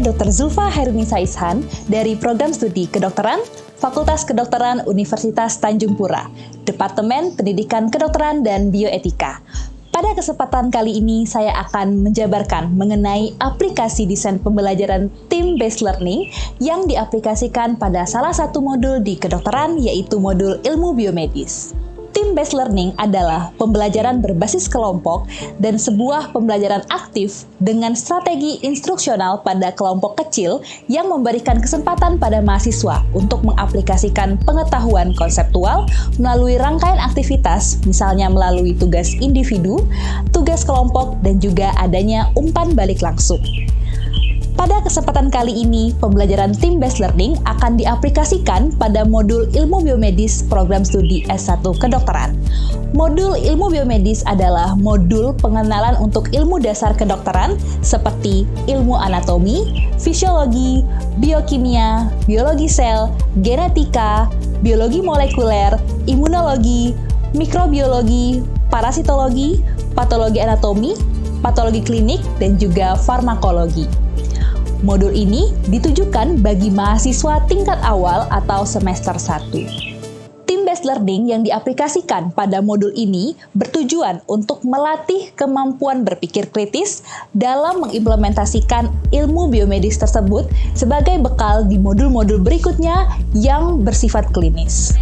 Dr. Zulfa Herunisa Ishan dari Program Studi Kedokteran, Fakultas Kedokteran Universitas Tanjung Pura, Departemen Pendidikan Kedokteran dan Bioetika. Pada kesempatan kali ini, saya akan menjabarkan mengenai aplikasi desain pembelajaran team-based learning yang diaplikasikan pada salah satu modul di kedokteran, yaitu modul ilmu biomedis. Team-based learning adalah pembelajaran berbasis kelompok dan sebuah pembelajaran aktif dengan strategi instruksional pada kelompok kecil yang memberikan kesempatan pada mahasiswa untuk mengaplikasikan pengetahuan konseptual melalui rangkaian aktivitas, misalnya melalui tugas individu, tugas kelompok, dan juga adanya umpan balik langsung. Pada kesempatan kali ini, pembelajaran team-based learning akan diaplikasikan pada modul ilmu biomedis program studi S1 kedokteran. Modul ilmu biomedis adalah modul pengenalan untuk ilmu dasar kedokteran seperti ilmu anatomi, fisiologi, biokimia, biologi sel, genetika, biologi molekuler, imunologi, mikrobiologi, parasitologi, patologi anatomi, patologi klinik, dan juga farmakologi. Modul ini ditujukan bagi mahasiswa tingkat awal atau semester 1. Team-based learning yang diaplikasikan pada modul ini bertujuan untuk melatih kemampuan berpikir kritis dalam mengimplementasikan ilmu biomedis tersebut sebagai bekal di modul-modul berikutnya yang bersifat klinis.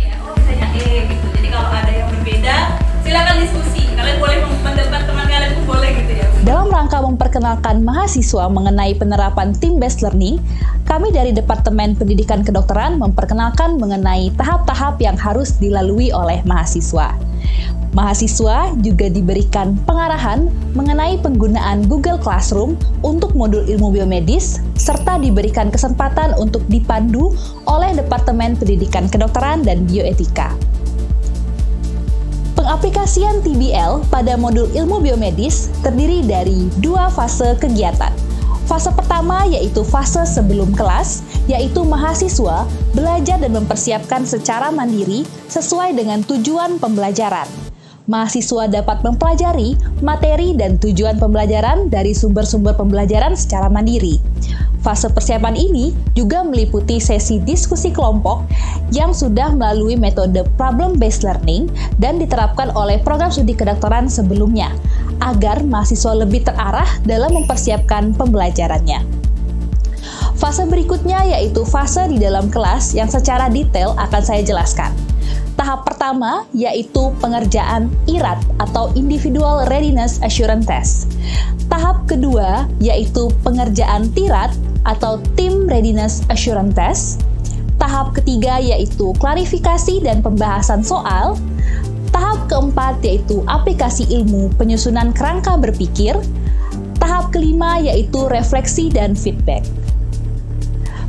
Gitu. Jadi kalau ada yang berbeda, silakan diskusi. Kalian boleh mendebat teman kalian pun boleh gitu ya. Dalam rangka memperkenalkan mahasiswa mengenai penerapan team-based learning, kami dari Departemen Pendidikan Kedokteran memperkenalkan mengenai tahap-tahap yang harus dilalui oleh mahasiswa. Mahasiswa juga diberikan pengarahan mengenai penggunaan Google Classroom untuk modul ilmu biomedis, serta diberikan kesempatan untuk dipandu oleh Departemen Pendidikan Kedokteran dan Bioetika. Pengaplikasian TBL pada modul ilmu biomedis terdiri dari 2 fase kegiatan. Fase pertama yaitu fase sebelum kelas, yaitu mahasiswa belajar dan mempersiapkan secara mandiri sesuai dengan tujuan pembelajaran. Mahasiswa dapat mempelajari materi dan tujuan pembelajaran dari sumber-sumber pembelajaran secara mandiri. Fase persiapan ini juga meliputi sesi diskusi kelompok yang sudah melalui metode problem-based learning dan diterapkan oleh program studi kedokteran sebelumnya, agar mahasiswa lebih terarah dalam mempersiapkan pembelajarannya. Fase berikutnya yaitu fase di dalam kelas yang secara detail akan saya jelaskan. Tahap pertama yaitu pengerjaan IRAT atau Individual Readiness Assurance Test. Tahap kedua yaitu pengerjaan TIRAT atau Team Readiness Assurance Test. Tahap ketiga yaitu klarifikasi dan pembahasan soal. Tahap keempat yaitu aplikasi ilmu penyusunan kerangka berpikir. Tahap kelima yaitu refleksi dan feedback.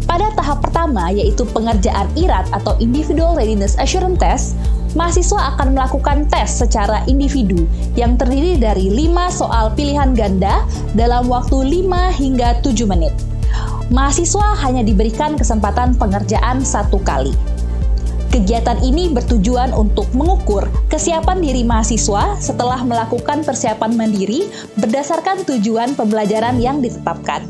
Pada tahap pertama, yaitu pengerjaan IRAT atau Individual Readiness Assurance Test, mahasiswa akan melakukan tes secara individu yang terdiri dari 5 soal pilihan ganda dalam waktu 5 hingga 7 menit. Mahasiswa hanya diberikan kesempatan pengerjaan 1 kali. Kegiatan ini bertujuan untuk mengukur kesiapan diri mahasiswa setelah melakukan persiapan mandiri berdasarkan tujuan pembelajaran yang ditetapkan.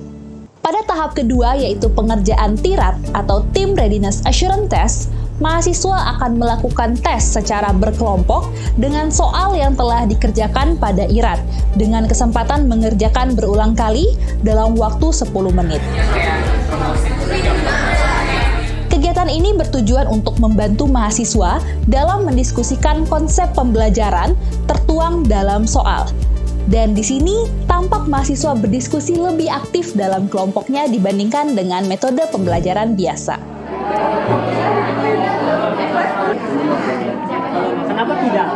Pada tahap kedua yaitu pengerjaan TIRAT atau Team Readiness Assurance Test, mahasiswa akan melakukan tes secara berkelompok dengan soal yang telah dikerjakan pada IRAT dengan kesempatan mengerjakan berulang kali dalam waktu 10 menit. Kegiatan ini bertujuan untuk membantu mahasiswa dalam mendiskusikan konsep pembelajaran tertuang dalam soal. Dan di sini tampak mahasiswa berdiskusi lebih aktif dalam kelompoknya dibandingkan dengan metode pembelajaran biasa. Kenapa tidak?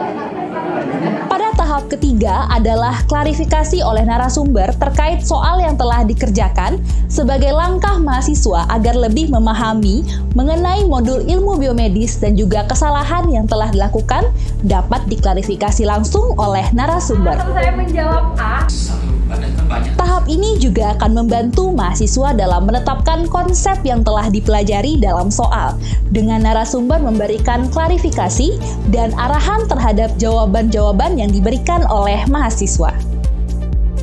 Pada tahap ketiga adalah klarifikasi oleh narasumber terkait soal yang telah dikerjakan sebagai langkah mahasiswa agar lebih memahami mengenai modul ilmu biomedis dan juga kesalahan yang telah dilakukan dapat diklarifikasi langsung oleh narasumber. Saya menjawab A. Tahap ini juga akan membantu mahasiswa dalam menetapkan konsep yang telah dipelajari dalam soal, dengan narasumber memberikan klarifikasi dan arahan terhadap jawaban-jawaban yang diberikan oleh mahasiswa.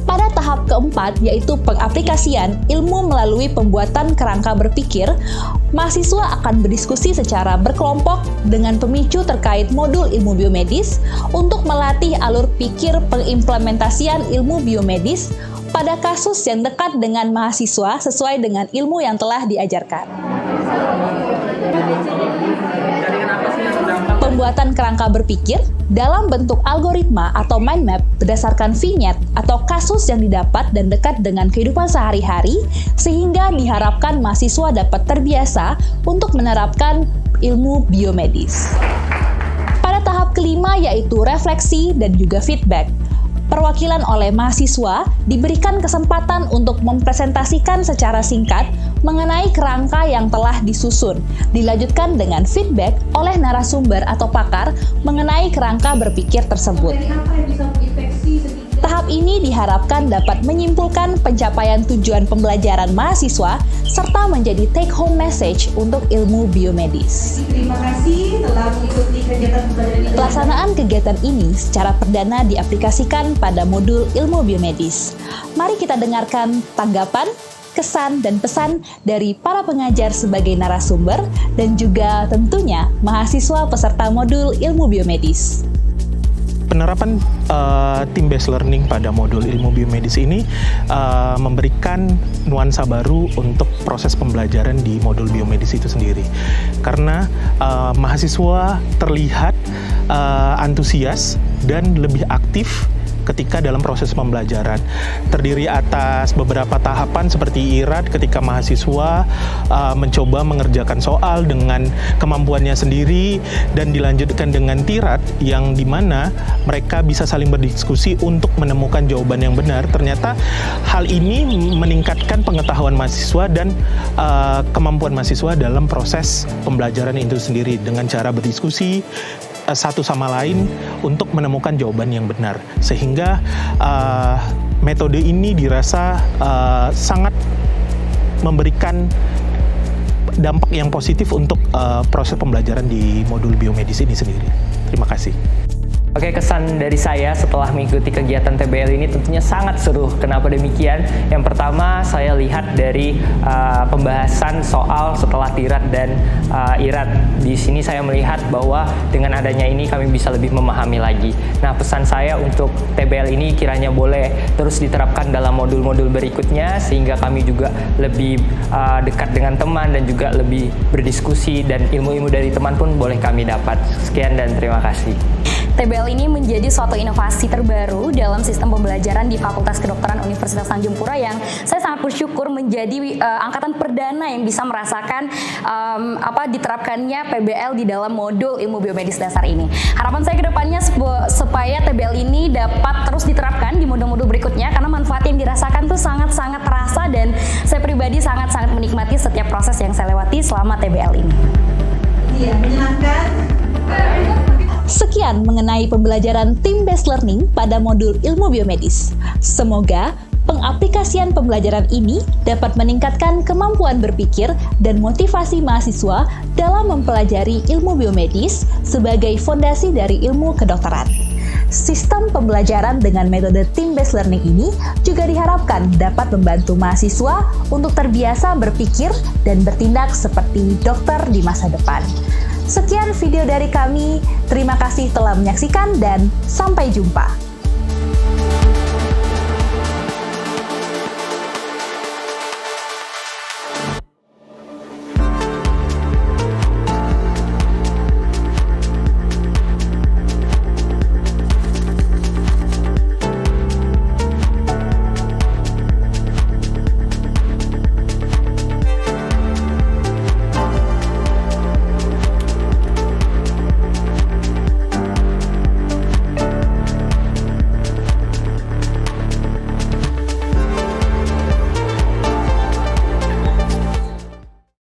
Pada tahap keempat, yaitu pengaplikasian ilmu melalui pembuatan kerangka berpikir, mahasiswa akan berdiskusi secara berkelompok dengan pemicu terkait modul ilmu biomedis untuk melatih alur pikir pengimplementasian ilmu biomedis pada kasus yang dekat dengan mahasiswa sesuai dengan ilmu yang telah diajarkan. Pembuatan kerangka berpikir dalam bentuk algoritma atau mind map berdasarkan vignette atau kasus yang didapat dan dekat dengan kehidupan sehari-hari, sehingga diharapkan mahasiswa dapat terbiasa untuk menerapkan ilmu biomedis. Pada tahap kelima, yaitu refleksi dan juga feedback. Perwakilan oleh mahasiswa diberikan kesempatan untuk mempresentasikan secara singkat mengenai kerangka yang telah disusun. Dilanjutkan dengan feedback oleh narasumber atau pakar mengenai kerangka berpikir tersebut. Tahap ini diharapkan dapat menyimpulkan pencapaian tujuan pembelajaran mahasiswa serta menjadi take-home message untuk ilmu biomedis. Terima kasih telah mengikuti kegiatan pembelajaran ini. Pelaksanaan kegiatan ini secara perdana diaplikasikan pada modul ilmu biomedis. Mari kita dengarkan tanggapan, kesan, dan pesan dari para pengajar sebagai narasumber dan juga tentunya mahasiswa peserta modul ilmu biomedis. Penerapan team-based learning pada modul ilmu biomedis ini memberikan nuansa baru untuk proses pembelajaran di modul biomedis itu sendiri. Karena mahasiswa terlihat antusias dan lebih aktif ketika dalam proses pembelajaran. Terdiri atas beberapa tahapan seperti IRAD ketika mahasiswa mencoba mengerjakan soal dengan kemampuannya sendiri, dan dilanjutkan dengan TIRAD yang dimana mereka bisa saling berdiskusi untuk menemukan jawaban yang benar. Ternyata hal ini meningkatkan pengetahuan mahasiswa dan kemampuan mahasiswa dalam proses pembelajaran itu sendiri dengan cara berdiskusi satu sama lain untuk menemukan jawaban yang benar, sehingga metode ini dirasa sangat memberikan dampak yang positif untuk proses pembelajaran di modul biomedis ini sendiri. Terima kasih. Oke, kesan dari saya setelah mengikuti kegiatan TBL ini tentunya sangat seru. Kenapa demikian? Yang pertama, saya lihat dari pembahasan soal setelah TIRAD dan IRAD. Di sini saya melihat bahwa dengan adanya ini kami bisa lebih memahami lagi. Nah, pesan saya untuk TBL ini kiranya boleh terus diterapkan dalam modul-modul berikutnya, sehingga kami juga lebih dekat dengan teman dan juga lebih berdiskusi, dan ilmu-ilmu dari teman pun boleh kami dapat. Sekian dan terima kasih. TBL ini menjadi suatu inovasi terbaru dalam sistem pembelajaran di Fakultas Kedokteran Universitas Tanjung Pura yang saya sangat bersyukur menjadi angkatan perdana yang bisa merasakan diterapkannya PBL di dalam modul ilmu biomedis dasar ini. Harapan saya ke depannya supaya TBL ini dapat terus diterapkan di modul-modul berikutnya, karena manfaat yang dirasakan tuh sangat-sangat terasa, dan saya pribadi sangat-sangat menikmati setiap proses yang saya lewati selama TBL ini. Iya, menyenangkan. Sekian mengenai pembelajaran team-based learning pada modul ilmu biomedis. Semoga pengaplikasian pembelajaran ini dapat meningkatkan kemampuan berpikir dan motivasi mahasiswa dalam mempelajari ilmu biomedis sebagai fondasi dari ilmu kedokteran. Sistem pembelajaran dengan metode team-based learning ini juga diharapkan dapat membantu mahasiswa untuk terbiasa berpikir dan bertindak seperti dokter di masa depan. Sekian video dari kami, terima kasih telah menyaksikan dan sampai jumpa.